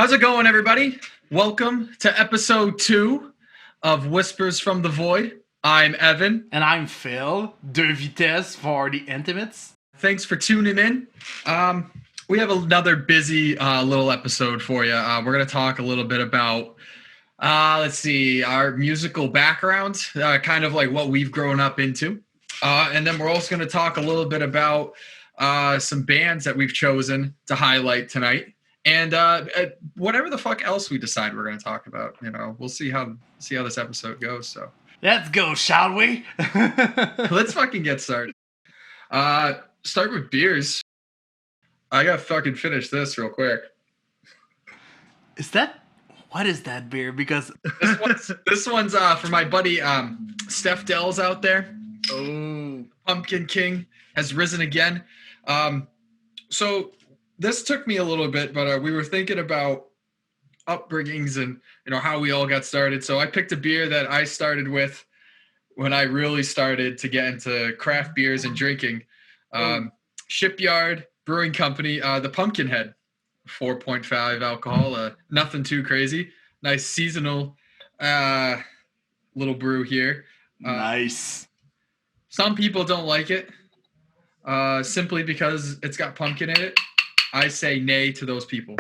How's it going, everybody? Welcome to episode 2 of Whispers from the Void. I'm Evan. And I'm Phil, Deux Vitesse for the Intimates. Thanks for tuning in. We have another busy little episode for you. We're going to talk a little bit about, our musical backgrounds, kind of like what we've grown up into. And then we're also going to talk a little bit about some bands that we've chosen to highlight tonight. And whatever the fuck else we decide we're going to talk about, we'll see how this episode goes. So let's go, shall we? Let's fucking get started. Start with beers. I gotta fucking finish this real quick. What is that beer? Because this one's for my buddy Steph Dells out there. Oh, Pumpkin King has risen again. So this took me a little bit, but we were thinking about upbringings and how we all got started. So I picked a beer that I started with when I really started to get into craft beers and drinking. Shipyard Brewing Company, the Pumpkinhead, 4.5 alcohol, nothing too crazy. Nice seasonal little brew here. Nice. Some people don't like it simply because it's got pumpkin in it. I say nay to those people.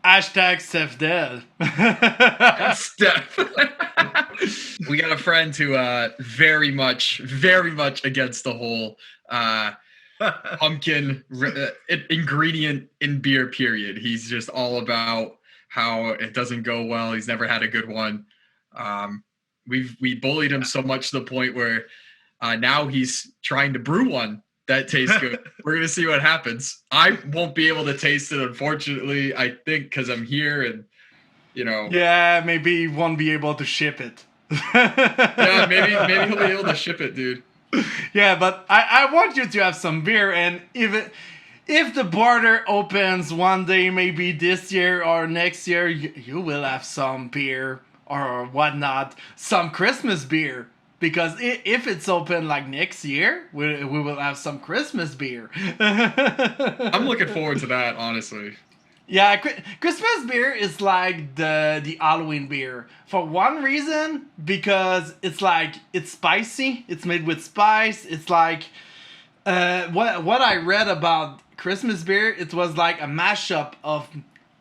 Hashtag Steph Del. Steph. We got a friend who very much against the whole pumpkin ingredient in beer, period. He's just all about how it doesn't go well. He's never had a good one. We bullied him so much to the point where now he's trying to brew one that tastes good. We're gonna see what happens. I won't be able to taste it, unfortunately. I think because I'm here and Yeah, maybe you won't be able to ship it. Yeah, maybe he'll be able to ship it, dude. Yeah, but I want you to have some beer, and if the border opens one day, maybe this year or next year, you will have some beer or whatnot, some Christmas beer. Because if it's open like next year, we will have some Christmas beer. I'm looking forward to that, honestly. Yeah, Christmas beer is like the Halloween beer. For one reason, because it's spicy. It's made with spice. It's like what I read about Christmas beer. It was like a mashup of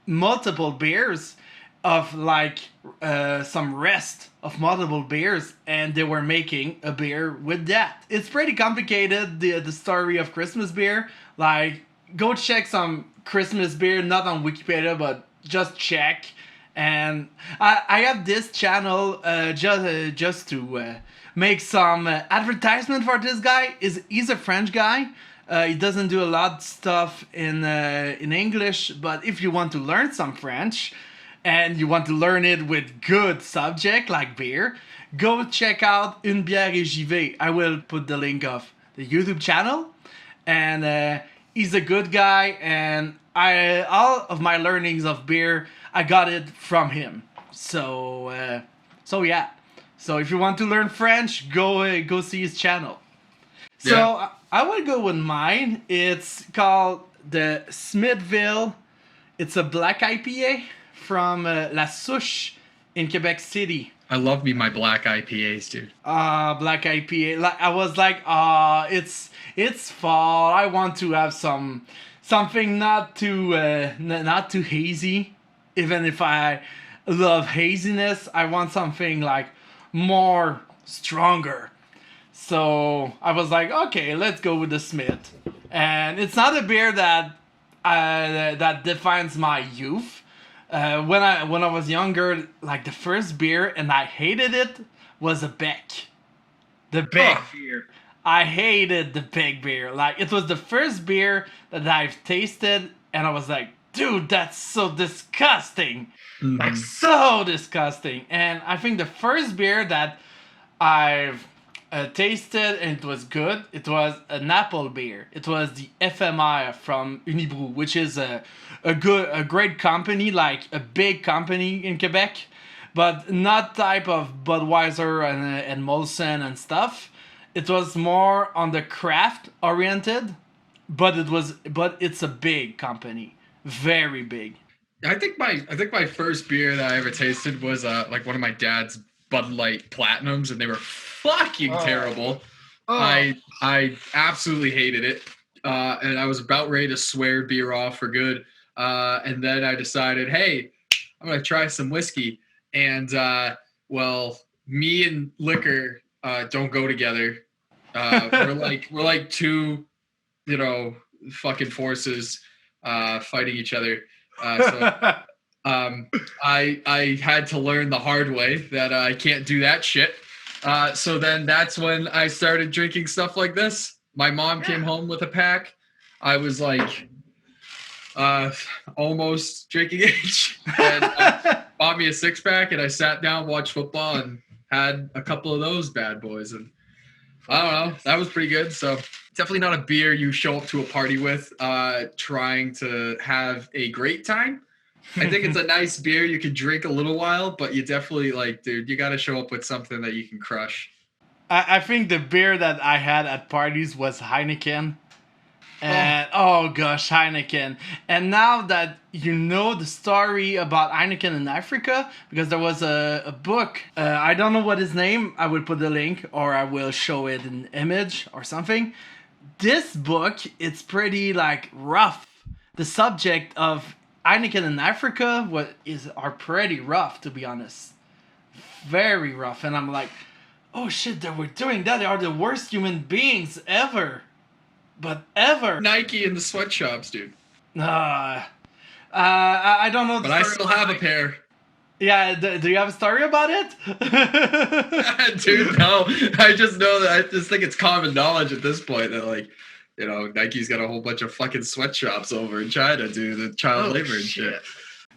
multiple beers, of like some rest of multiple beers, and they were making a beer with that. It's pretty complicated, the story of Christmas beer. Like, go check some Christmas beer, not on Wikipedia, but just check. And I have this channel just to make some advertisement for this guy. He's a French guy. He doesn't do a lot of stuff in English, but if you want to learn some French and you want to learn it with good subject like beer, go check out Une Bière et Jivay. I will put the link of the YouTube channel, and he's a good guy, and all of my learnings of beer, I got it from him. So yeah. So if you want to learn French, go see his channel. So yeah. I will go with mine. It's called the Smithville. It's a black IPA from La Souche in Quebec City. I love me my black IPAs, dude. Black IPA. Like, I was like, it's fall. I want to have something not too hazy. Even if I love haziness, I want something like more stronger. So I was like, okay, let's go with the Smith. And it's not a beer that defines my youth. When I was younger, like the first beer, and I hated it, was a Beck. The Beck beer. I hated the Beck beer. Like, it was the first beer that I've tasted, and I was like, dude, that's so disgusting. Mm-hmm. Like, so disgusting. And I think the first beer that I've tasted and it was good, it was an apple beer. It was the FMI from Unibrew, which is a great company, like a big company in Quebec, but not type of Budweiser and Molson and stuff. It was more on the craft oriented, but it's a big company, very big. I think my first beer that I ever tasted was like one of my dad's Bud Light Platinums, and they were fucking terrible. I absolutely hated it, and I was about ready to swear beer off for good. And then I decided, hey, I'm gonna try some whiskey, and well, me and liquor don't go together. We're like two, fucking forces fighting each other. So I had to learn the hard way that I can't do that shit. So then that's when I started drinking stuff like this. My mom came home with a pack. I was like almost drinking age, and bought me a 6-pack, and I sat down, watched football, and had a couple of those bad boys. And I don't know, that was pretty good. So definitely not a beer you show up to a party with, trying to have a great time. I think it's a nice beer you could drink a little while, but you definitely dude, you got to show up with something that you can crush. I think the beer that I had at parties was Heineken. And oh gosh, Heineken. And now that you know the story about Heineken in Africa, because there was a book, I don't know what his name, I will put the link or I will show it in image or something. This book, it's pretty like rough. The subject of Heineken in Africa are pretty rough, to be honest. Very rough. And I'm like, oh shit, they were doing that. They are the worst human beings ever. But ever. Nike in the sweatshops, dude. I don't know. But I still have a pair. Yeah, do you have a story about it? Dude, no. I just know that I just think it's common knowledge at this point that Nike's got a whole bunch of fucking sweatshops over in China, dude, the child labor and shit.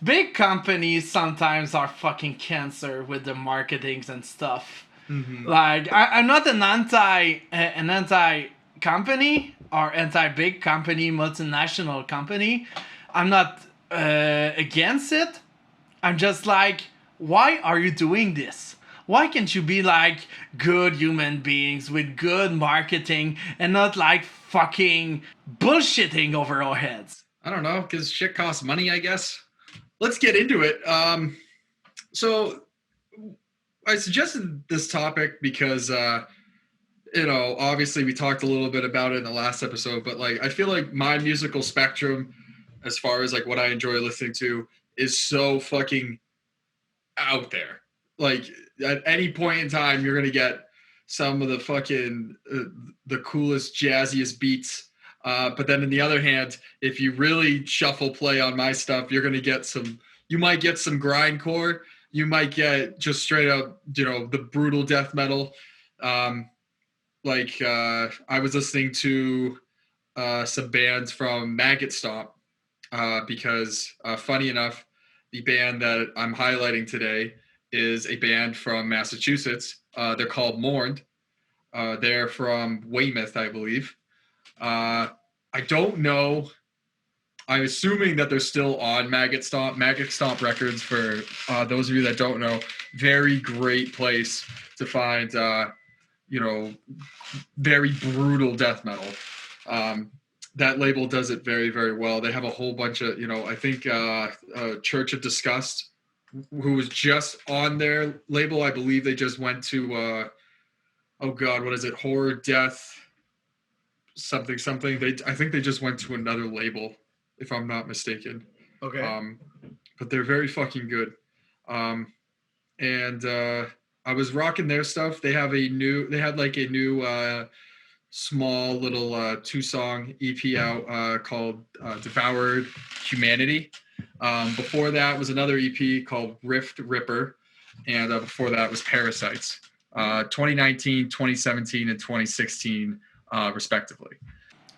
Big companies sometimes are fucking cancer with the marketings and stuff. Mm-hmm. Like I'm not an anti company or anti-big company, multinational company. I'm not against it. I'm just like, why are you doing this? Why can't you be like good human beings with good marketing and not like fucking bullshitting over our heads? I don't know, because shit costs money, I guess. Let's get into it. So I suggested this topic because obviously we talked a little bit about it in the last episode, but I feel like my musical spectrum, as far as what I enjoy listening to, is so fucking out there. At any point in time, you're gonna get some of the fucking the coolest, jazziest beats. But then on the other hand, if you really shuffle play on my stuff, you're gonna get you might get some grindcore. You might get just straight up, the brutal death metal. I was listening to some bands from Maggot Stomp because, funny enough, the band that I'm highlighting today is a band from Massachusetts. They're called Mourned. They're from Weymouth, I believe. I don't know. I'm assuming that they're still on Maggot Stomp. Maggot Stomp Records, for those of you that don't know, very great place to find very brutal death metal. That label does it very, very well. They have a whole bunch of, I think Church of Disgust, who was just on their label. I believe they just went to, oh God, what is it? Horror, Death, something. I think they just went to another label, if I'm not mistaken. Okay. But they're very fucking good. And I was rocking their stuff. They had a new small little 2-song EP out called Devoured Humanity. Before that was another EP called Rift Ripper, and before that was Parasites. 2019, 2017, and 2016 respectively.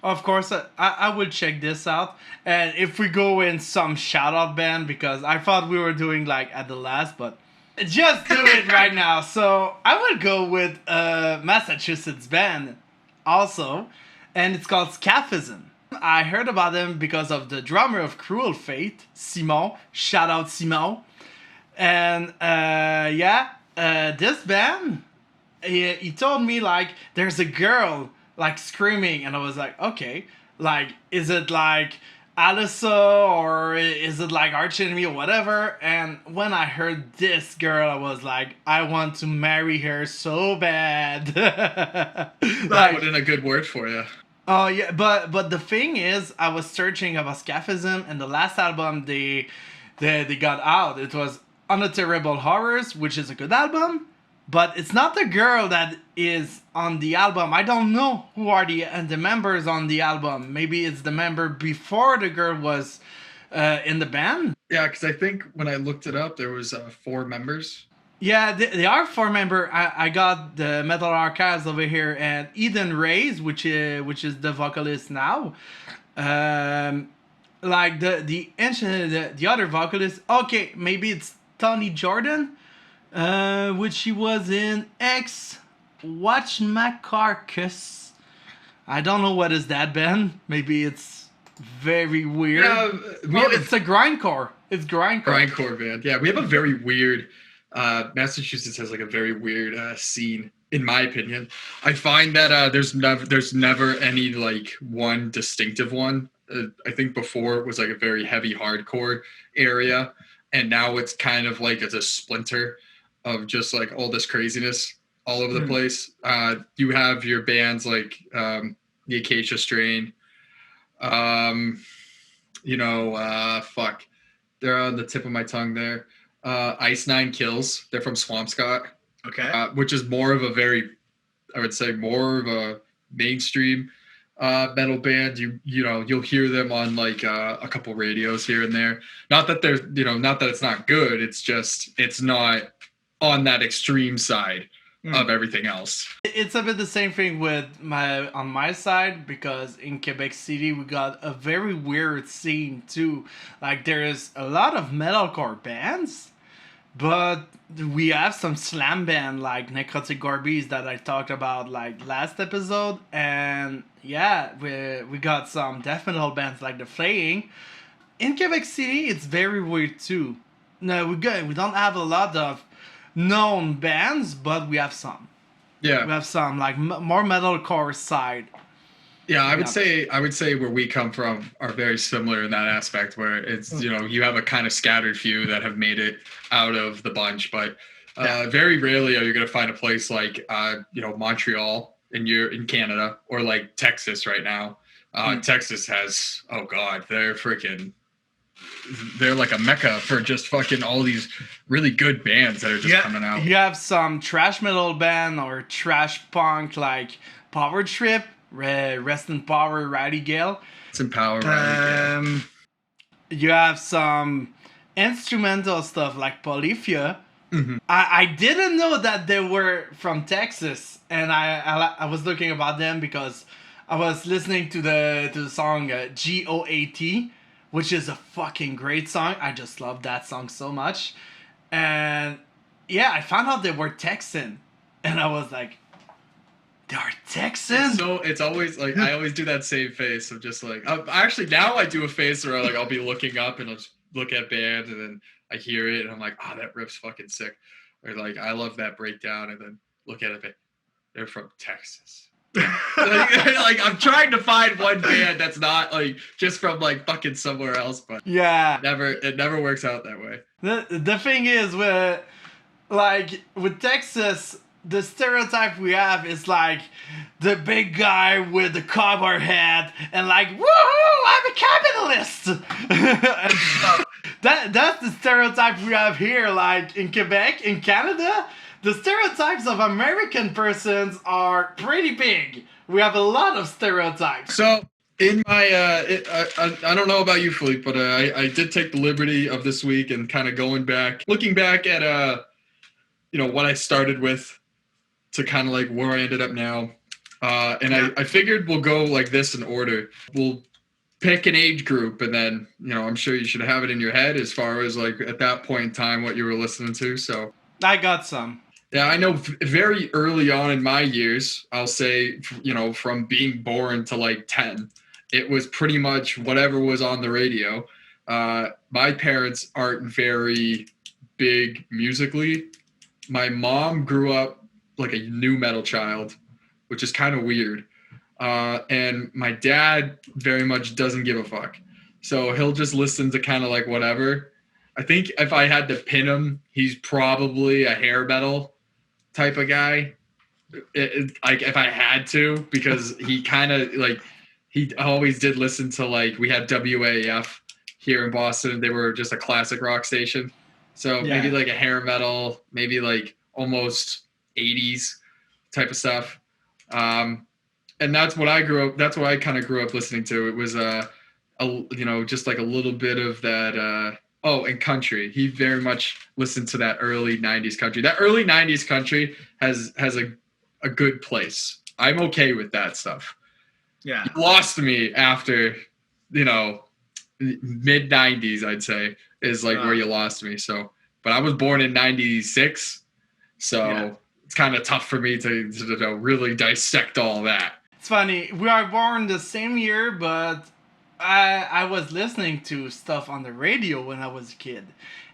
Of course, I will check this out. And if we go in some shout-out band, because I thought we were doing at the last, but just do it right now. So I will go with a Massachusetts band also, and it's called Scaphism. I heard about them because of the drummer of Cruel Fate, Simon. Shout out Simon. And this band, he told me there's a girl screaming, and I was like, okay, is it Alyssa or is it like Arch Enemy or whatever? And when I heard this girl, I was like, I want to marry her so bad. That put in a good word for you. Oh yeah, but the thing is, I was searching about Scaphism, and the last album they got out, it was Unutterable Horrors, which is a good album, but it's not the girl that is on the album. I don't know who are the members on the album. Maybe it's the member before the girl was in the band. Yeah, because I think when I looked it up, there was 4 members. Yeah, they are 4 member. I got the Metal Archives over here, and Eden Reyes, which is the vocalist now. Like the ancient the other vocalist. Okay, maybe it's Tony Jordan, which she was in X. Watch My Carcass. I don't know what is that, Ben. Maybe it's very weird. Yeah, it's a grindcore. It's grindcore. Grindcore band. Yeah, we have a very weird. Massachusetts has like a very weird scene, in my opinion. I find that there's never any like one distinctive one. I think before it was like a very heavy hardcore area, and now it's kind of like it's a splinter of just like all this craziness all over the place. You have your bands like the Acacia Strain. Fuck, they're on the tip of my tongue there. Ice Nine Kills. They're from Swampscott. Okay. Which is more of a very, I would say, more of a mainstream metal band. You'll hear them on like a couple radios here and there. Not that they're, not that it's not good. It's just it's not on that extreme side of everything else. It's a bit the same thing with on my side, because in Quebec City we got a very weird scene too. Like there is a lot of metalcore bands, but we have some slam band like Necrotic Gorbies that I talked about like last episode, and yeah, we got some death metal bands like The Flaying. In Quebec City, it's very weird too. No, we don't have a lot of known bands, but we have some. Yeah, we have some like more metalcore side. Yeah, I would say where we come from are very similar in that aspect, where it's you have a kind of scattered few that have made it out of the bunch, but very rarely are you going to find a place like Montreal in Canada, or like Texas right now. Texas has they're like a mecca for just fucking all these really good bands that are just coming out. You have some trash metal band or trash punk like Power Trip. Rest in Power, Rowdy Gale. It's in Power, Rowdy Gale. You have some instrumental stuff like Polyphia. Mm-hmm. I didn't know that they were from Texas, and I was looking about them because I was listening to the song GOAT, which is a fucking great song. I just love that song so much, and yeah, I found out they were Texan, and I was like, they are Texan. So it's always like I always do that same face of just like actually now I do a face where like I'll be looking up and I'll just look at bands and then I hear it and I'm like, that riff's fucking sick, or like I love that breakdown, and then look at it, they're from Texas. like I'm trying to find one band that's not like just from like fucking somewhere else, but yeah, it never works out that way. The thing is with Texas, the stereotype we have is like the big guy with the cowboy hat and like, woohoo, I'm a capitalist. That's the stereotype we have here. Like in Quebec, in Canada, the stereotypes of American persons are pretty big. We have a lot of stereotypes. So in my, I don't know about you, Philippe, but I did take the liberty of this week and kind of looking back at, what I started with, to kind of like where I ended up now. I figured we'll go like this in order. We'll pick an age group, and then, I'm sure you should have it in your head as far as like at that point in time what you were listening to. So I got some. Yeah, I know very early on in my years, I'll say, from being born to like 10, it was pretty much whatever was on the radio. My parents aren't very big musically. My mom grew up like a new metal child, which is kind of weird. And my dad very much doesn't give a fuck. So he'll just listen to kind of like whatever. I think if I had to pin him, he's probably a hair metal type of guy. Like if I had to, because he kind of like he always did listen to like we had WAF here in Boston. They were just a classic rock station. So maybe Yeah. like a hair metal, maybe like almost 80s type of stuff. And that's what I grew up. That's what I kind of grew up listening to. It was just like a little bit of that. And country. He very much listened to that early '90s country. That early '90s country has a good place. I'm okay with that stuff. Yeah. You lost me after, mid '90s. I'd say is like where you lost me. So, but I was born in '96, so it's kind of tough for me to really dissect all that. It's funny. We are born the same year, but I was listening to stuff on the radio when I was a kid,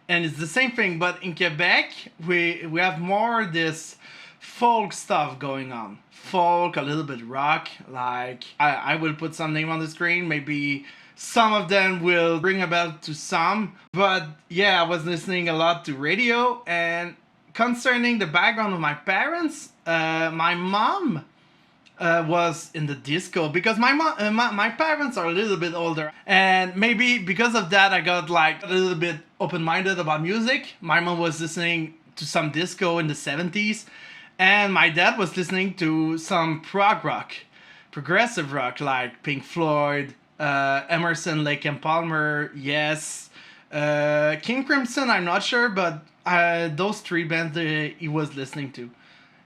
and it's the same thing. But in Quebec, we have more this folk stuff going on. Folk, a little bit rock. Like I will put some name on the screen. Maybe some of them will ring a bell to some. But yeah, I was listening a lot to radio. And concerning the background of my parents, my mom was in the disco because my parents are a little bit older, and maybe because of that I got like a little bit open-minded about music. My mom was listening to some disco in the 70s, and my dad was listening to some prog rock, progressive rock like Pink Floyd, Emerson, Lake and Palmer, Yes, King Crimson. I'm not sure, but those three bands that he was listening to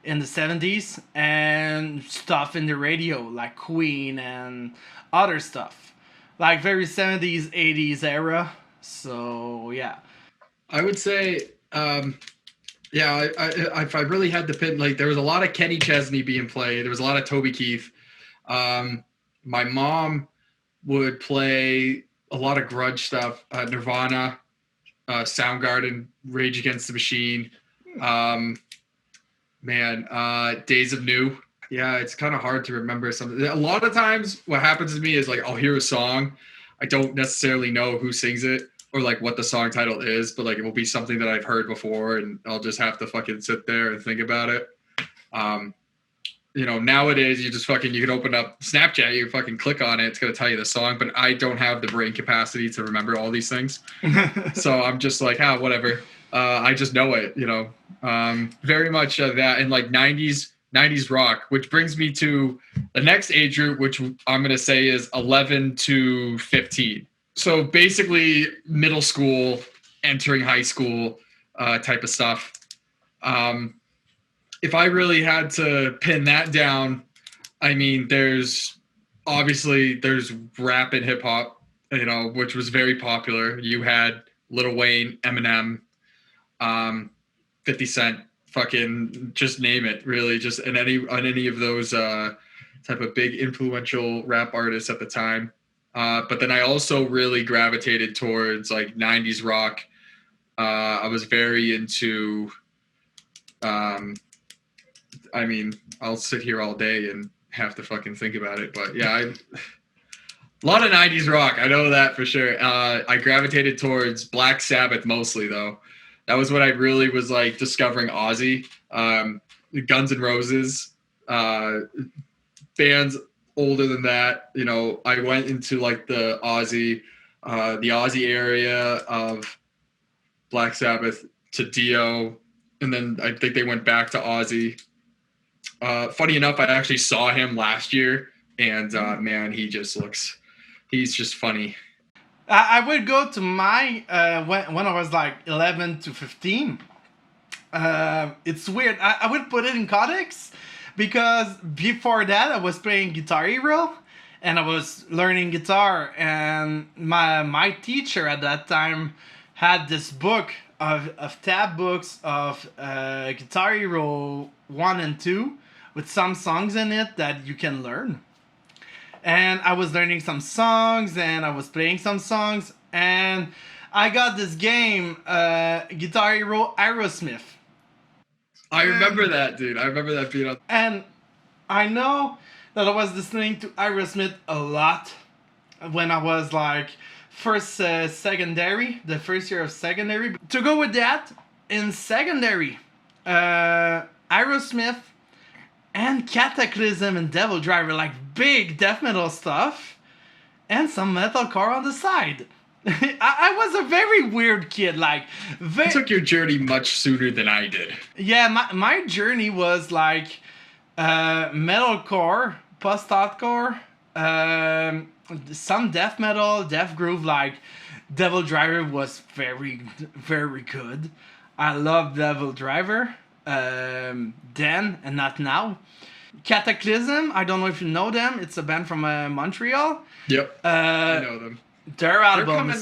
in the 70s, and stuff in the radio like Queen and other stuff like very 70s 80s era. So yeah, I would say, if I really had to pin, like there was a lot of Kenny Chesney being played. There was a lot of Toby Keith. My mom would play a lot of grunge stuff, Nirvana, Soundgarden, Rage Against the Machine. Days of New. Yeah, it's kind of hard to remember something. A lot of times what happens to me is like I'll hear a song, I don't necessarily know who sings it or like what the song title is, but like it will be something that I've heard before and I'll just have to fucking sit there and think about it. Nowadays you just you can open up Snapchat, you fucking click on it, it's going to tell you the song, but I don't have the brain capacity to remember all these things. So I'm just like, whatever. I just know it, very much that, and like 90s rock, which brings me to the next age group, which I'm going to say is 11 to 15. So basically middle school, entering high school type of stuff. If I really had to pin that down, I mean, there's rap and hip hop, which was very popular. You had Lil Wayne, Eminem, 50 Cent, fucking just name it, really, just on any of those type of big influential rap artists at the time. But then I also really gravitated towards like 90s rock. I was very into I'll sit here all day and have to fucking think about it, but yeah, a lot of 90s rock, I know that for sure. I gravitated towards Black Sabbath mostly, though. That was when I really was like discovering Ozzy, Guns N' Roses, bands older than that. I went into like the Ozzy area of Black Sabbath to Dio, and then I think they went back to Ozzy. Funny enough, I actually saw him last year, and man, he's just funny. I would go to my when I was like 11 to 15. It's weird. I would put it in context because before that I was playing Guitar Hero and I was learning guitar, and my teacher at that time had this book of tab books of Guitar Hero 1 and 2 with some songs in it that you can learn. And I was learning some songs and I was playing some songs, and I got this game, Guitar Hero Aerosmith. I remember that, dude. I remember that being on. And I know that I was listening to Aerosmith a lot when I was like secondary, the first year of secondary. To go with that, in secondary, Aerosmith and Cataclysm and Devil Driver, like big death metal stuff, and some metalcore on the side. I was a very weird kid, like... You took your journey much sooner than I did. Yeah, my journey was like metalcore, post-hardcore, some death metal, death groove, like Devil Driver was very, very good. I love Devil Driver then and not now. Cataclysm, I don't know if you know them. It's a band from Montreal. Yep, I know them. Their album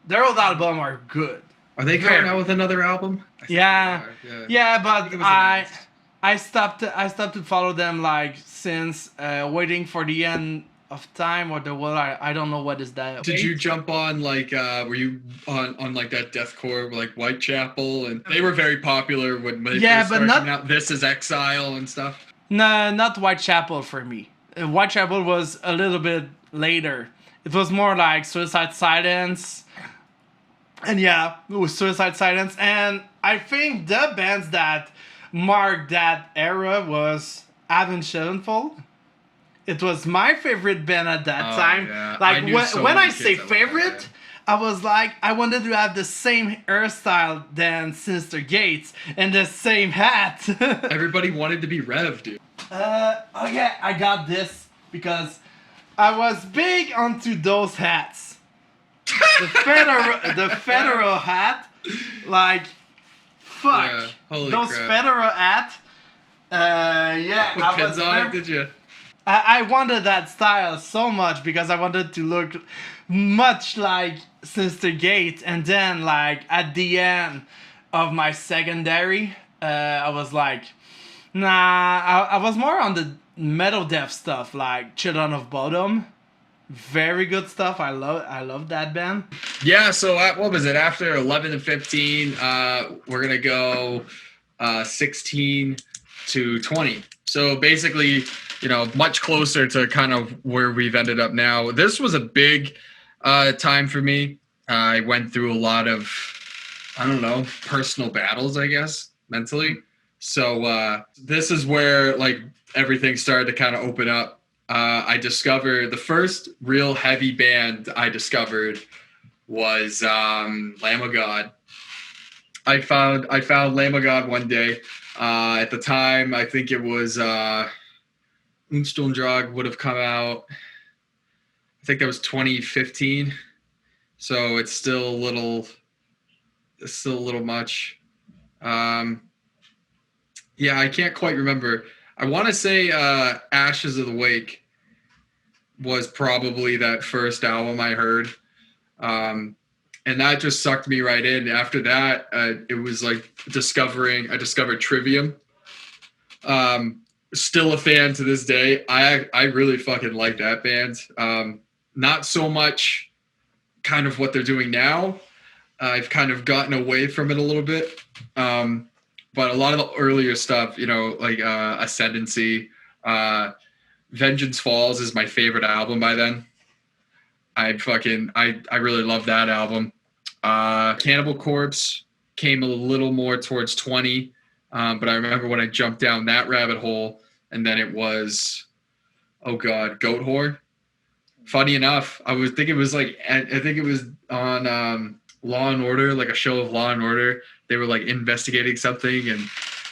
their old album are good. Are they coming out with another album? Yeah, but I stopped to follow them like since Waiting for the End of Time or the world. I don't know what is that. Did you jump on like were you on like that deathcore like Whitechapel, and they were very popular when they first started coming out. This Is Exile and stuff. No, not Whitechapel for me. Whitechapel was a little bit later. It was more like Suicide Silence. And yeah, it was Suicide Silence. And I think the bands that marked that era was Avenged Sevenfold. It was my favorite band at that time. Yeah. Like when I say favorite, I was like, I wanted to have the same hairstyle than Sinister Gates and the same hat. Everybody wanted to be Rev, dude. Okay, I got this because I was big onto those hats. The federal hat, like, fuck. Yeah, holy those crap. federal hat. Yeah, Put pins on it, did you? I wanted that style so much because I wanted to look much like Sinister Gate, and then like at the end of my secondary, I was like, nah, I was more on the metal death stuff, like Children of Bodom. Very good stuff. I love that band. Yeah, so what was it? After 11 and 15, we're going to go 16 to 20. So basically, you know, much closer to kind of where we've ended up now. This was a big time for me. I went through a lot of, I don't know, personal battles, I guess, mentally. So this is where like everything started to kind of open up. I discovered the first real heavy band I discovered was Lamb of God. I found Lamb of God one day. At the time, I think it was Unstone would have come out. I think that was 2015. So it's still a little much. Yeah, I can't quite remember. I want to say Ashes of the Wake was probably that first album I heard. And that just sucked me right in. After that, it was like I discovered Trivium. Still a fan to this day. I really fucking like that band. Not so much kind of what they're doing now. I've kind of gotten away from it a little bit. But a lot of the earlier stuff, you know, like Ascendancy, Vengeance Falls is my favorite album by then. I really love that album. Cannibal Corpse came a little more towards 20, but I remember when I jumped down that rabbit hole, and then it was, oh god, Goat Whore. Funny enough, I think it was on Law and Order, like a show of Law and Order. They were like investigating something, and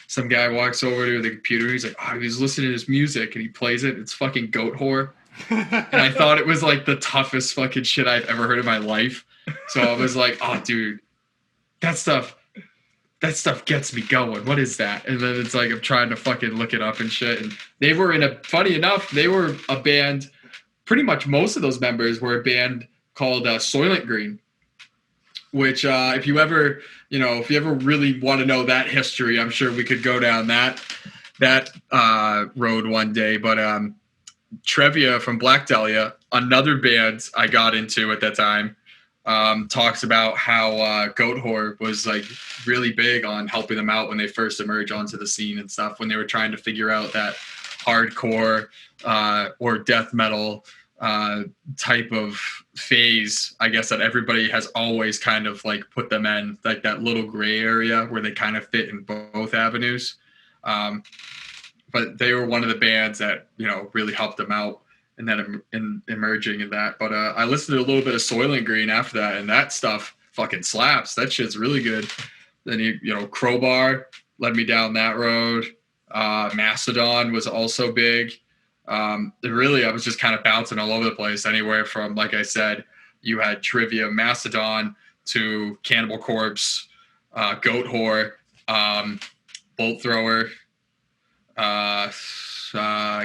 some guy walks over to the computer. He's like, oh, he's listening to his music, and he plays it. It's fucking Goat Whore. And I thought it was like the toughest fucking shit I've ever heard in my life. So I was like, oh, dude, that stuff gets me going. What is that? And then it's like I'm trying to fucking look it up and shit. And they were funny enough, they were a band. Pretty much most of those members were a band called Soylent Green. Which, if you ever really want to know that history, I'm sure we could go down that road one day. But Trevia from Black Dahlia, another band I got into at that time, talks about how Goat Whore was like really big on helping them out when they first emerged onto the scene and stuff, when they were trying to figure out that hardcore or death metal type of phase, I guess, that everybody has always kind of like put them in, like that little gray area where they kind of fit in both avenues. But they were one of the bands that, you know, really helped them out in that in emerging in that. But I listened to a little bit of Soylent Green after that, and that stuff fucking slaps. That shit's really good. Then you know, Crowbar led me down that road. Mastodon was also big. Really, I was just kind of bouncing all over the place. Anywhere from, like I said, you had Trivium, Mastodon to Cannibal Corpse, Goat Whore, Bolt Thrower,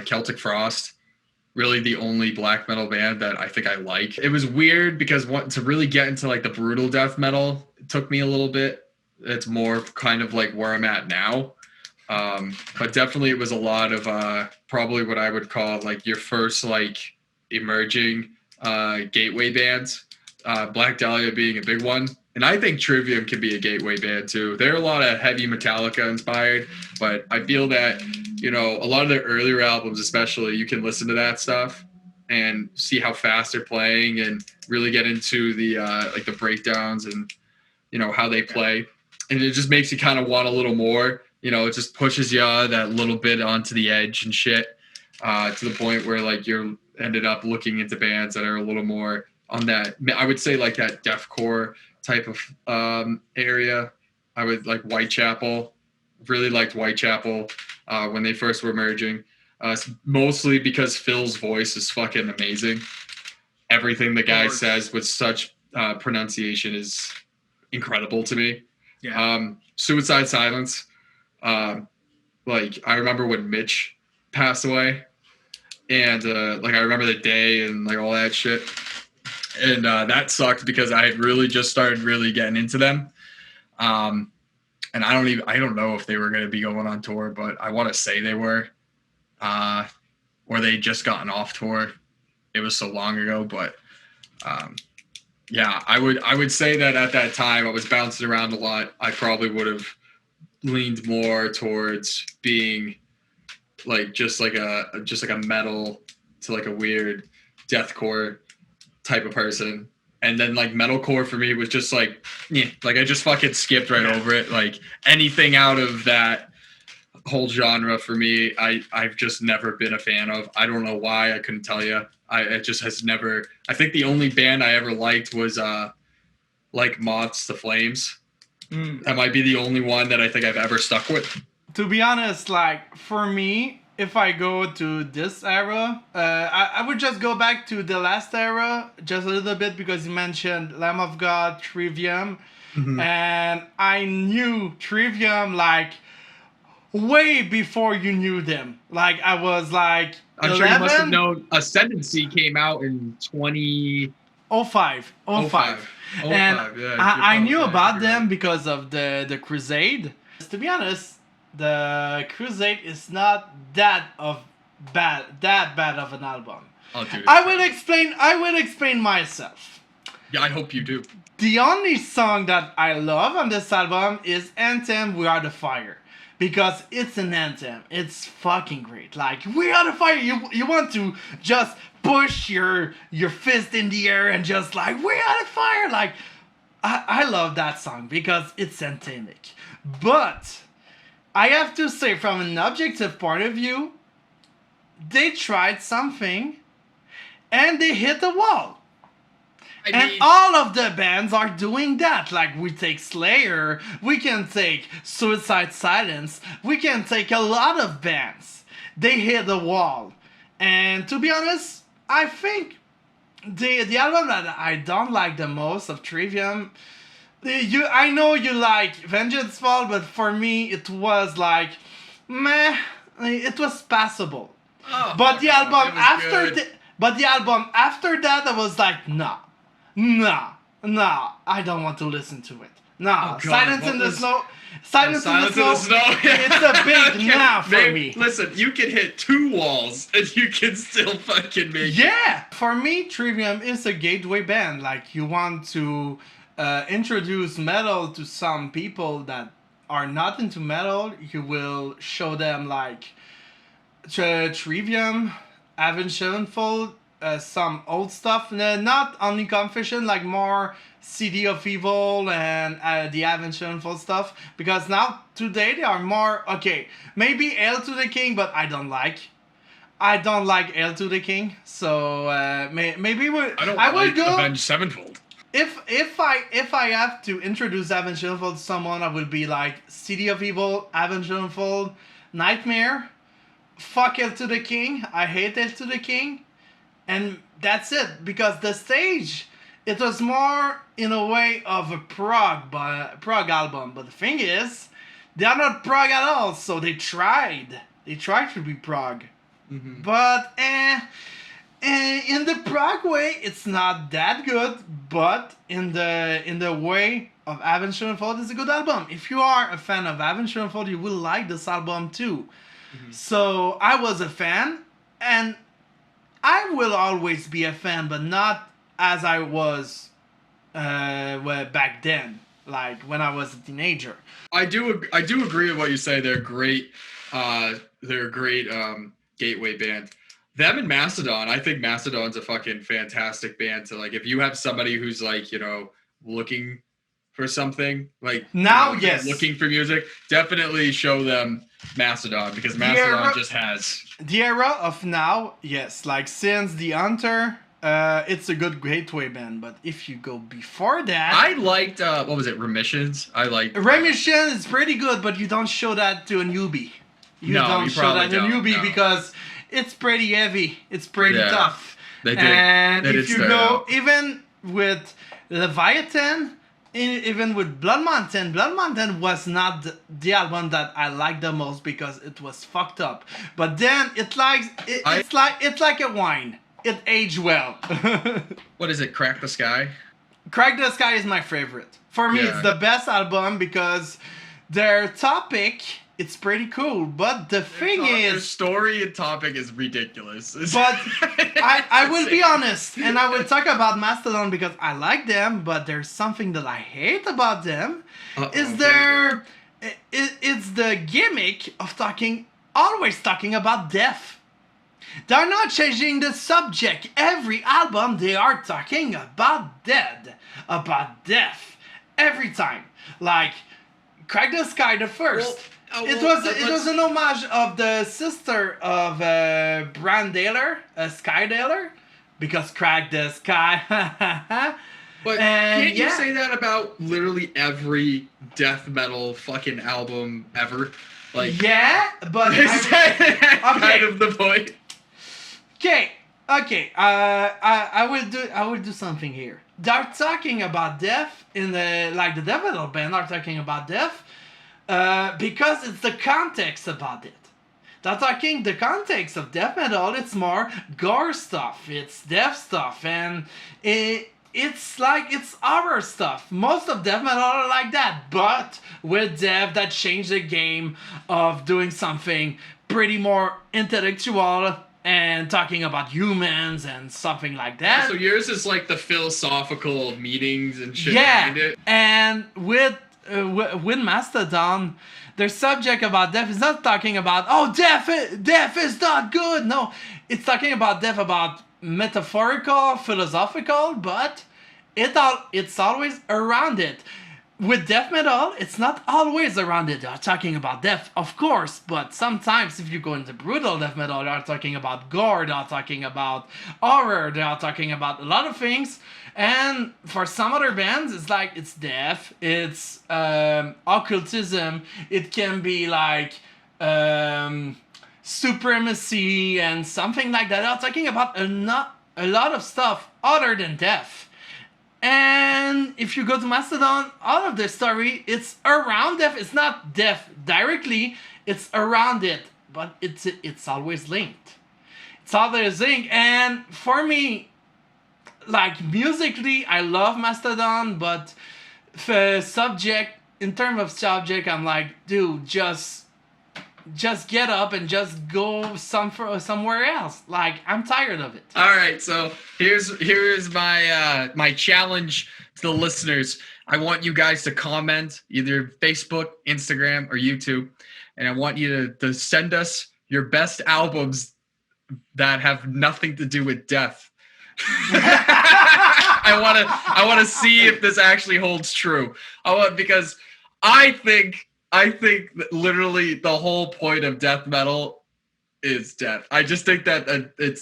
Celtic Frost. Really the only black metal band that I think I like. It was weird because to really get into like the brutal death metal, it took me a little bit. It's more kind of like where I'm at now. But definitely it was a lot of probably what I would call like your first like emerging gateway bands. Black Dahlia being a big one. And I think Trivium can be a gateway band too. They're a lot of heavy Metallica inspired, but I feel that, you know, a lot of their earlier albums especially, you can listen to that stuff and see how fast they're playing and really get into the like the breakdowns and, you know, how they play. And it just makes you kind of want a little more. You know, it just pushes you that little bit onto the edge and shit, to the point where like you're ended up looking into bands that are a little more on that, I would say like that deathcore type of area. I would like Whitechapel, really liked Whitechapel when they first were emerging, mostly because Phil's voice is fucking amazing. Everything the guy says with such pronunciation is incredible to me. Yeah. Suicide Silence. Like I remember when Mitch passed away, and like I remember the day and like all that shit, and that sucked because I had really just started really getting into them, and I don't know if they were going to be going on tour, but I want to say they were, or they just gotten off tour. It was so long ago, but yeah, I would say that at that time I was bouncing around a lot. I probably would have leaned more towards being like just like a metal to like a weird deathcore type of person. And then like metalcore for me was just like, yeah, like I just fucking skipped right over it. Like anything out of that whole genre for me, I've just never been a fan of. I don't know why. I couldn't tell you. It just has never. I think the only band I ever liked was like Moths to Flames. That might be the only one that I think I've ever stuck with. To be honest, like for me, if I go to this era, I would just go back to the last era just a little bit because you mentioned Lamb of God, Trivium, and I knew Trivium like way before you knew them. Like I was like, I'm 11? sure you must have known Ascendancy came out in 05. And yeah, I knew about them because of the Crusade. To be honest, the Crusade is not that bad of an album. Oh, dude, I will explain myself. Yeah, I hope you do. The only song that I love on this album is Anthem, We Are the Fire. Because it's an anthem. It's fucking great. Like, We Are the Fire. You want to just push your fist in the air and just like, We Are the Fire. Like, I love that song because it's anthemic. But I have to say, from an objective point of view, they tried something and they hit the wall. And all of the bands are doing that. Like, we take Slayer, we can take Suicide Silence, we can take a lot of bands. They hit the wall. And to be honest, I think the album that I don't like the most of Trivium, I know you like Vengeance Fall, but for me it was like, meh, it was passable. But the album after that, I was like, nah, I don't want to listen to it. Nah, Silence in the Snow. Silence in the Snow. It's a big nah for me. Listen, you can hit 2 walls and you can still fucking make it. Yeah, for me, Trivium is a gateway band. Like, you want to introduce metal to some people that are not into metal, you will show them like Trivium, Avenged Sevenfold, some old stuff, not only Confession, like more CD of Evil and the Avenged Sevenfold stuff. Because now today they are more okay. Maybe Hail to the King, but I don't like. I don't like Hail to the King, so maybe I will like go. Avenged Sevenfold. If I have to introduce Avenged Sevenfold to someone, I would be like City of Evil, Avenged Sevenfold, Nightmare, fuck Hail to the King. I hate Hail to the King, and that's it. Because the stage, it was more in a way of a prog album. But the thing is, they are not prog at all. So they tried to be prog, but in the prog way, it's not that good, but in the way of Avenged Sevenfold, it's a good album. If you are a fan of Avenged Sevenfold, you will like this album too. So I was a fan, and I will always be a fan, but not as I was back then, like when I was a teenager. I do agree with what you say. They're great. They're a great gateway band. Them and Mastodon, I think Mastodon's a fucking fantastic band to like if you have somebody who's like, looking for something, like Now, yes. looking for music, definitely show them Mastodon because Mastodon just has the era of now, yes, like since The Hunter, it's a good gateway band, but if you go before that, I liked what was it, Remissions? I liked Remission is pretty good, but you don't show that to a newbie. You don't show that to a newbie because it's pretty heavy. It's pretty tough. They did. And they if did you go, even with Leviathan, even with Blood Mountain was not the album that I liked the most because it was fucked up. But then it's like a wine. It aged well. What is it? Crack the Sky? Crack the Sky is my favorite. For me, it's the best album because their topic, it's pretty cool, but the thing is... Their story and topic is ridiculous. But I will be honest, and I will talk about Mastodon because I like them, but there's something that I hate about them, it's the gimmick of always talking about death. They're not changing the subject. Every album, they are talking about death. Every time. Like, Crack the Sky, the first... It was an homage of the sister of Bran Daler, Sky Daler, because Crack the Sky. But can't you say that about literally every death metal fucking album ever? Like, yeah, but kind of the point. Okay. I will do something here. They're talking about death in the death metal band are talking about death. Because it's the context about it. They're talking the context of death metal, it's more gore stuff, it's death stuff, and it's horror stuff. Most of death metal are like that, but with death that changed the game of doing something pretty more intellectual and talking about humans and something like that. So yours is like the philosophical meetings and shit behind it? And with Mastodon, their subject about death is not talking about death is not good. No, it's talking about death about metaphorical, philosophical, but it's always around it. With death metal, it's not always around it. They're talking about death, of course, but sometimes if you go into brutal death metal, they're talking about gore, they're talking about horror, they're talking about a lot of things. And for some other bands, it's death, it's occultism, it can be like supremacy and something like that. They're talking about a lot of stuff other than death. And if you go to Mastodon, all of the story, it's around death. It's not death directly, it's around it, but it's always linked. It's always linked, and for me, like musically, I love Mastodon, but in terms of subject, I'm like, dude, just get up and just go somewhere else. Like, I'm tired of it. All right, so here's my my challenge to the listeners. I want you guys to comment either Facebook, Instagram, or YouTube, and I want you to send us your best albums that have nothing to do with death. I want to see if this actually holds true. Because I think that literally the whole point of death metal is death. I just think that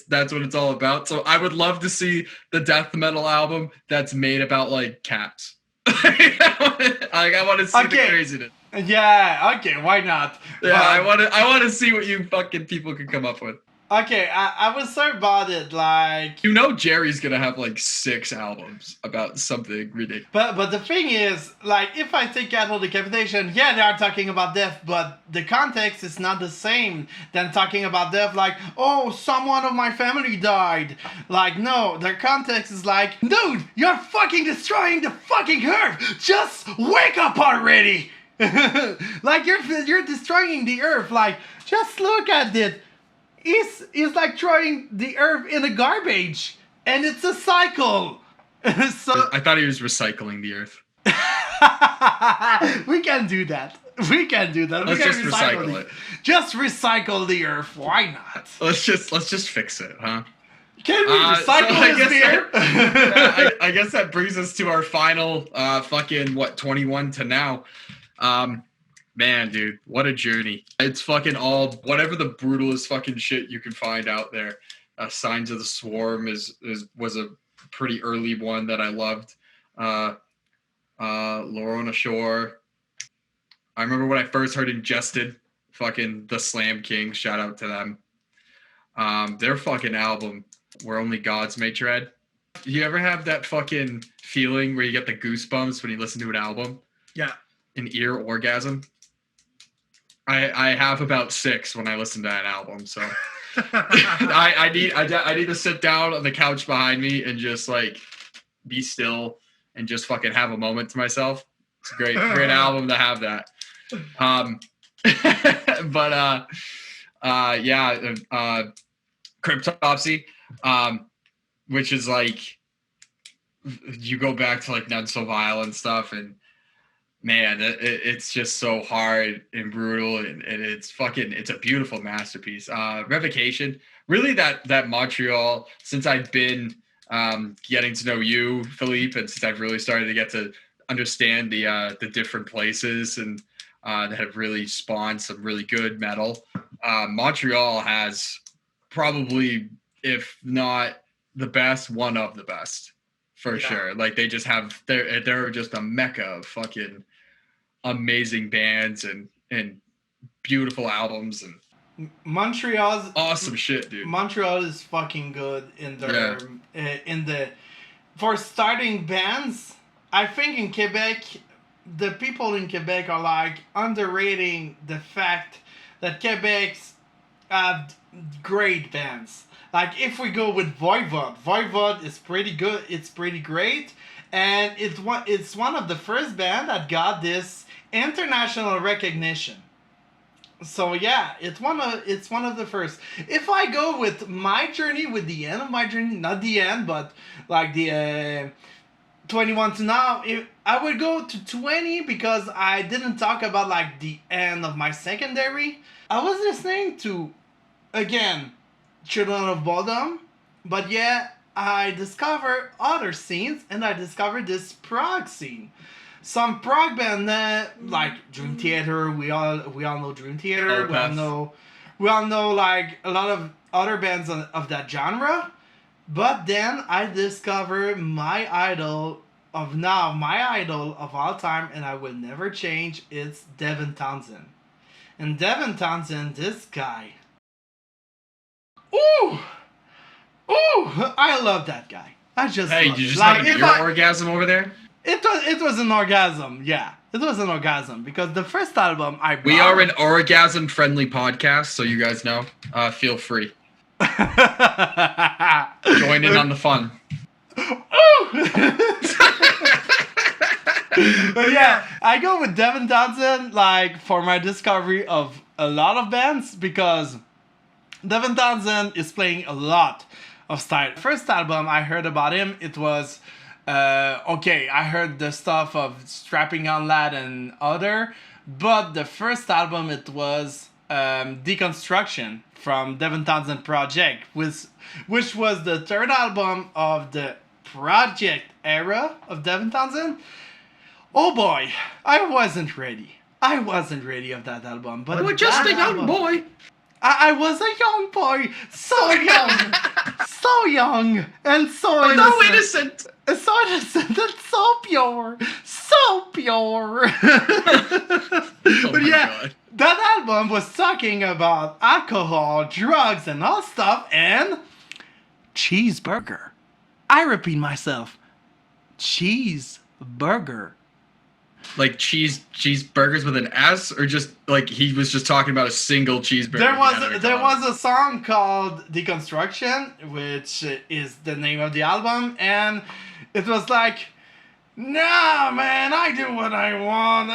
that's what it's all about. So I would love to see the death metal album that's made about like cats. I want to see the craziness. Yeah, okay, why not? Yeah, I want to see what you fucking people can come up with. Okay, I was sorry about it, like... You know Jerry's gonna have like 6 albums about something ridiculous. But the thing is, like, if I take Cattle Decapitation, yeah, they are talking about death, but the context is not the same than talking about death, like, oh, someone of my family died. Like, no, their context is like, dude, you're fucking destroying the fucking earth! Just wake up already! Like, you're destroying the earth, like, just look at it. He's like throwing the earth in the garbage, and it's a cycle. So I thought he was recycling the earth. we can do that. We can do that. Let's just recycle it. Just recycle the earth. Why not? Let's just fix it, huh? Can we recycle this beer? I guess that brings us to our final fucking 21 to now. Man, dude, what a journey. It's fucking all, whatever the brutalest fucking shit you can find out there. Signs of the Swarm was a pretty early one that I loved. Lorona Shore. I remember when I first heard Ingested, fucking the Slam Kings, shout out to them. Their fucking album, Where Only Gods May Tread. You ever have that fucking feeling where you get the goosebumps when you listen to an album? Yeah. An ear orgasm? I have about 6 when I listen to that album, so I need to sit down on the couch behind me and just like be still and just fucking have a moment to myself. It's a great album to have that. Cryptopsy, which is like you go back to like None So Violent stuff, and man, it's just so hard and brutal, and it's a beautiful masterpiece. Revocation, really that Montreal, since I've been getting to know you, Philippe, and since I've really started to get to understand the different places and that have really spawned some really good metal. Montreal has probably, if not the best, one of the best for sure. Like they just have, they're just a mecca of fucking amazing bands and beautiful albums and Montreal's awesome shit, dude. Montreal is fucking good in their for starting bands. I think in Quebec, the people in Quebec are like underrating the fact that Quebec's have great bands. Like if we go with Voivod is pretty good. It's pretty great, and it's one of the first band that got this international recognition. So yeah, it's one of the first. If I go with my journey, with the end of my journey, not the end, but like the 21 to now, I would go to 20 because I didn't talk about like the end of my secondary. I was listening to, again, Children of Bodom, but yeah, I discovered other scenes, and I discovered this prog scene. Some prog band like Dream Theater. We all know Dream Theater. We all know like a lot of other bands of that genre. But then I discovered my idol of all time, and I will never change. It's Devin Townsend. And Devin Townsend, this guy. Ooh, I love that guy. I just you love just like, had your orgasm over there. It was an orgasm, yeah. It was an orgasm because the first album I bought... We are an orgasm-friendly podcast, so you guys know. Feel free. Join in on the fun. But yeah, I go with Devin Townsend like for my discovery of a lot of bands because Devin Townsend is playing a lot of style. First album I heard about him, it was I heard the stuff of Strapping on Lad and other, but the first album it was Deconstruction from Devin Townsend Project, which was the third album of the project era of Devin Townsend. Oh boy, I wasn't ready. I wasn't ready of that album. But We're just that a young album- boy. I was a young boy, so young, so young, and so No innocent. innocent. So innocent and so pure, so pure. Oh But my yeah, God. that album was talking about alcohol, drugs, and all stuff, and cheeseburger. I repeat myself, cheeseburger. Like cheeseburgers with an S, or just like he was just talking about a single cheeseburger. There was a song called Deconstruction, which is the name of the album, and it was like, nah, man, I do what I want.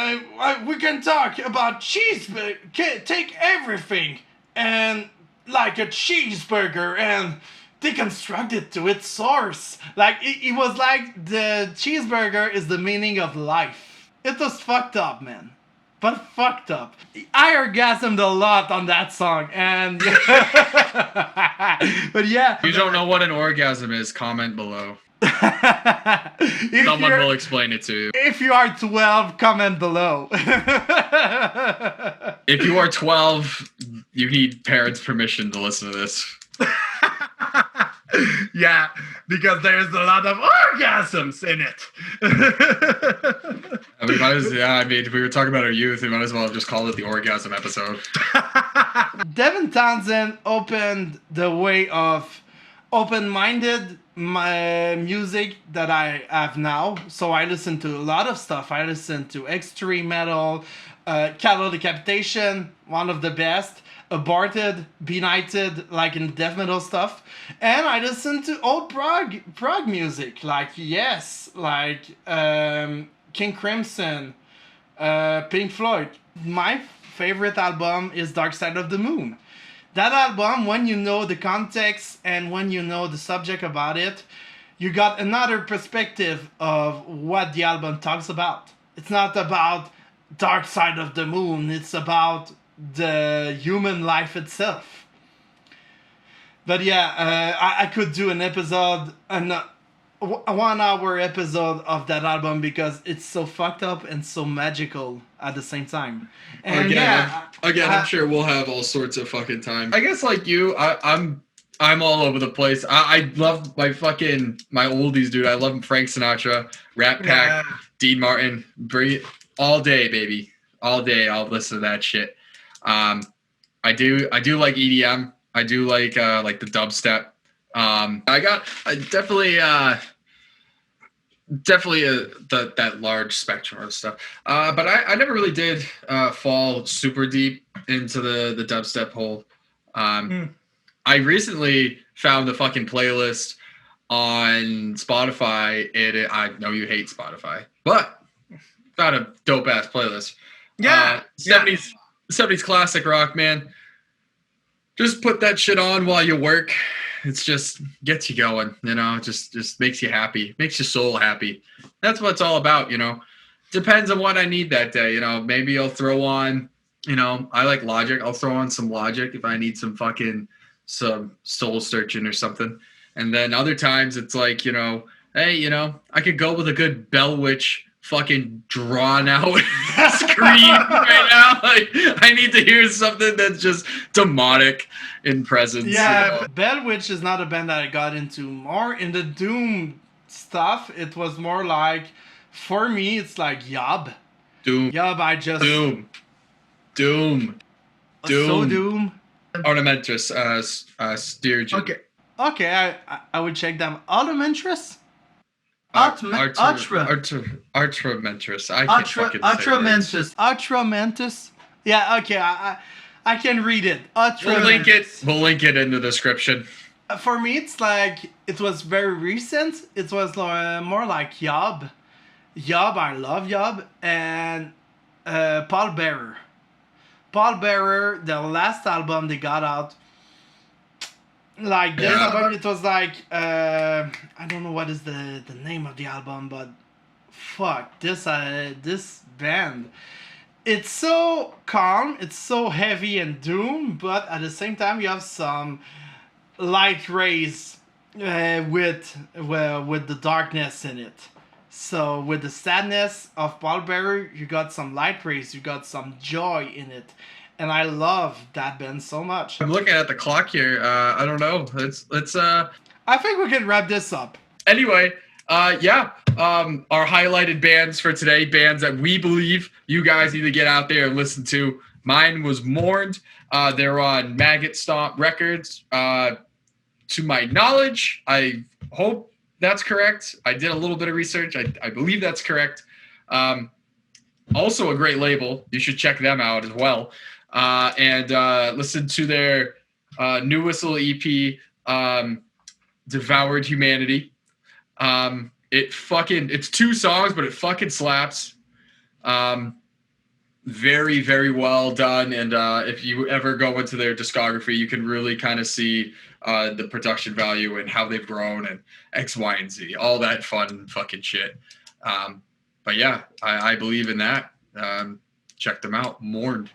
We can talk about cheeseburger. Take everything and like a cheeseburger and deconstruct it to its source. Like it was like the cheeseburger is the meaning of life. It was fucked up, man. But fucked up. I orgasmed a lot on that song, and but yeah. If you don't know what an orgasm is, comment below. If Someone you're- will explain it to you. If you are 12, comment below. If you are 12, you need parents' permission to listen to this. Yeah, because there's a lot of orgasms in it. I mean, if we were talking about our youth, we might as well have just called it the orgasm episode. Devin Townsend opened the way of open-minded music that I have now. So I listen to a lot of stuff. I listen to extreme metal, Cattle Decapitation, one of the best, Aborted, Benighted, like in death metal stuff. And I listen to old prog music, like Yes, like King Crimson, Pink Floyd. My favorite album is Dark Side of the Moon. That album, when you know the context and when you know the subject about it, you got another perspective of what the album talks about. It's not about Dark Side of the Moon, it's about the human life itself. But yeah, I could do an episode, a 1 hour episode of that album because it's so fucked up and so magical at the same time. And I'm sure we'll have all sorts of fucking time. I guess like you, I'm all over the place. I love my oldies, dude. I love Frank Sinatra, Rat Pack, Dean Martin. Bring it all day, baby. All day. I'll listen to that shit. I do like EDM. I do like the dubstep. Definitely that large spectrum of stuff. But I never really did fall super deep into the dubstep hole. I recently found a fucking playlist on Spotify. I know you hate Spotify, but found a dope ass playlist. 70s classic rock, man. Just put that shit on while you work. It's just gets you going, you know. Just makes you happy, makes your soul happy. That's what it's all about, you know. Depends on what I need that day, you know. Maybe I'll throw on, you know, I like Logic. I'll throw on some Logic if I need some soul searching or something. And then other times it's like, you know, hey, you know, I could go with a good Bell Witch fucking drawn out scream right now. Like I need to hear something that's just demonic in presence. Yeah, you know? Bell Witch is not a band that I got into. More in the doom stuff, it was more like, for me, it's like Yob. Doom. Yob, I just... Doom. So Doom. Atramentus, Steergen. Okay, I would check them. Atramentus? Atramentus. I can't fucking say words. Atramentus? Yeah, okay, I can read it. Atramentus. We'll link it in the description. For me, it's like, it was very recent. It was more like Yob. Yob, I love Yob. And Paul Bearer. Paul Bearer, the last album they got out, like this album, it was like, I don't know what is the name of the album, but fuck, this band. it's so calm, it's so heavy and doom, but at the same time you have some light rays with the darkness in it. So with the sadness of Pallbearer, you got some light rays, you got some joy in it, and I love that band so much. I'm looking at the clock here. I don't know. Let's I think we can wrap this up. Anyway, yeah. Our highlighted bands for today, bands that we believe you guys need to get out there and listen to. Mine was Mourned. They're on Maggot Stomp Records. To my knowledge, I hope that's correct. I did a little bit of research. I believe that's correct. Also a great label. You should check them out as well. And listen to their newest little EP, Devoured Humanity. It's 2 songs, but it fucking slaps. Very, very well done. And if you ever go into their discography, you can really kind of see the production value and how they've grown and X, Y, and Z, all that fun fucking shit. But yeah, I believe in that. Check them out. Mourned.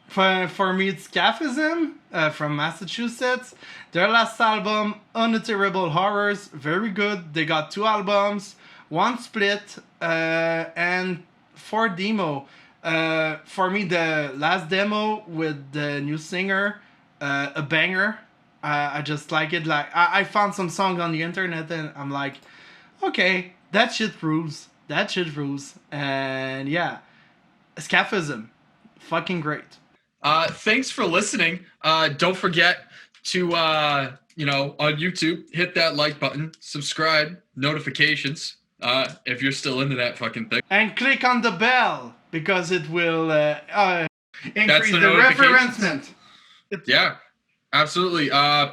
For me, it's Scaphism from Massachusetts. Their last album, Unutterable Horrors, very good. They got 2 albums, 1 split, and 4 demo. For me, the last demo with the new singer, a banger. I just like it. Like I found some songs on the internet and I'm like, okay, that shit rules. That shit rules. And yeah, Scaphism, fucking great. Thanks for listening. Don't forget to, on YouTube, hit that like button, subscribe, notifications, if you're still into that fucking thing. And click on the bell because it will increase the the notifications. referencement. Yeah, absolutely. We're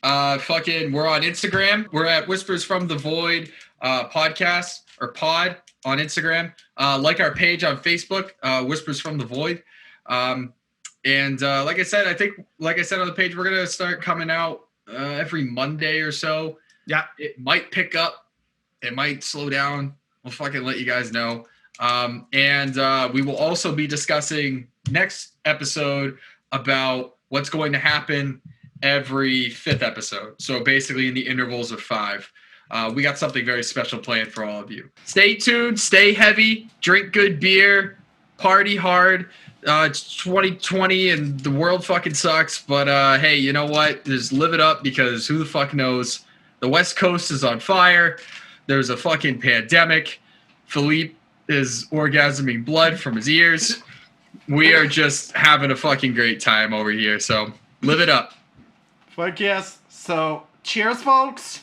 on Instagram. We're at Whispers from the Void podcast or pod on Instagram. Like our page on Facebook, Whispers from the Void. And like I said on the page, we're gonna start coming out every Monday or so. Yeah, it might pick up, it might slow down. We'll fucking let you guys know. And we will also be discussing next episode about what's going to happen every 5th episode. So basically in the intervals of 5. We got something very special planned for all of you. Stay tuned, stay heavy, drink good beer, party hard. It's 2020 and the world fucking sucks, but hey, you know what? Just live it up because who the fuck knows? The West Coast is on fire. There's a fucking pandemic. Philippe is orgasming blood from his ears. We are just having a fucking great time over here, so live it up. fuck yes. So cheers, folks.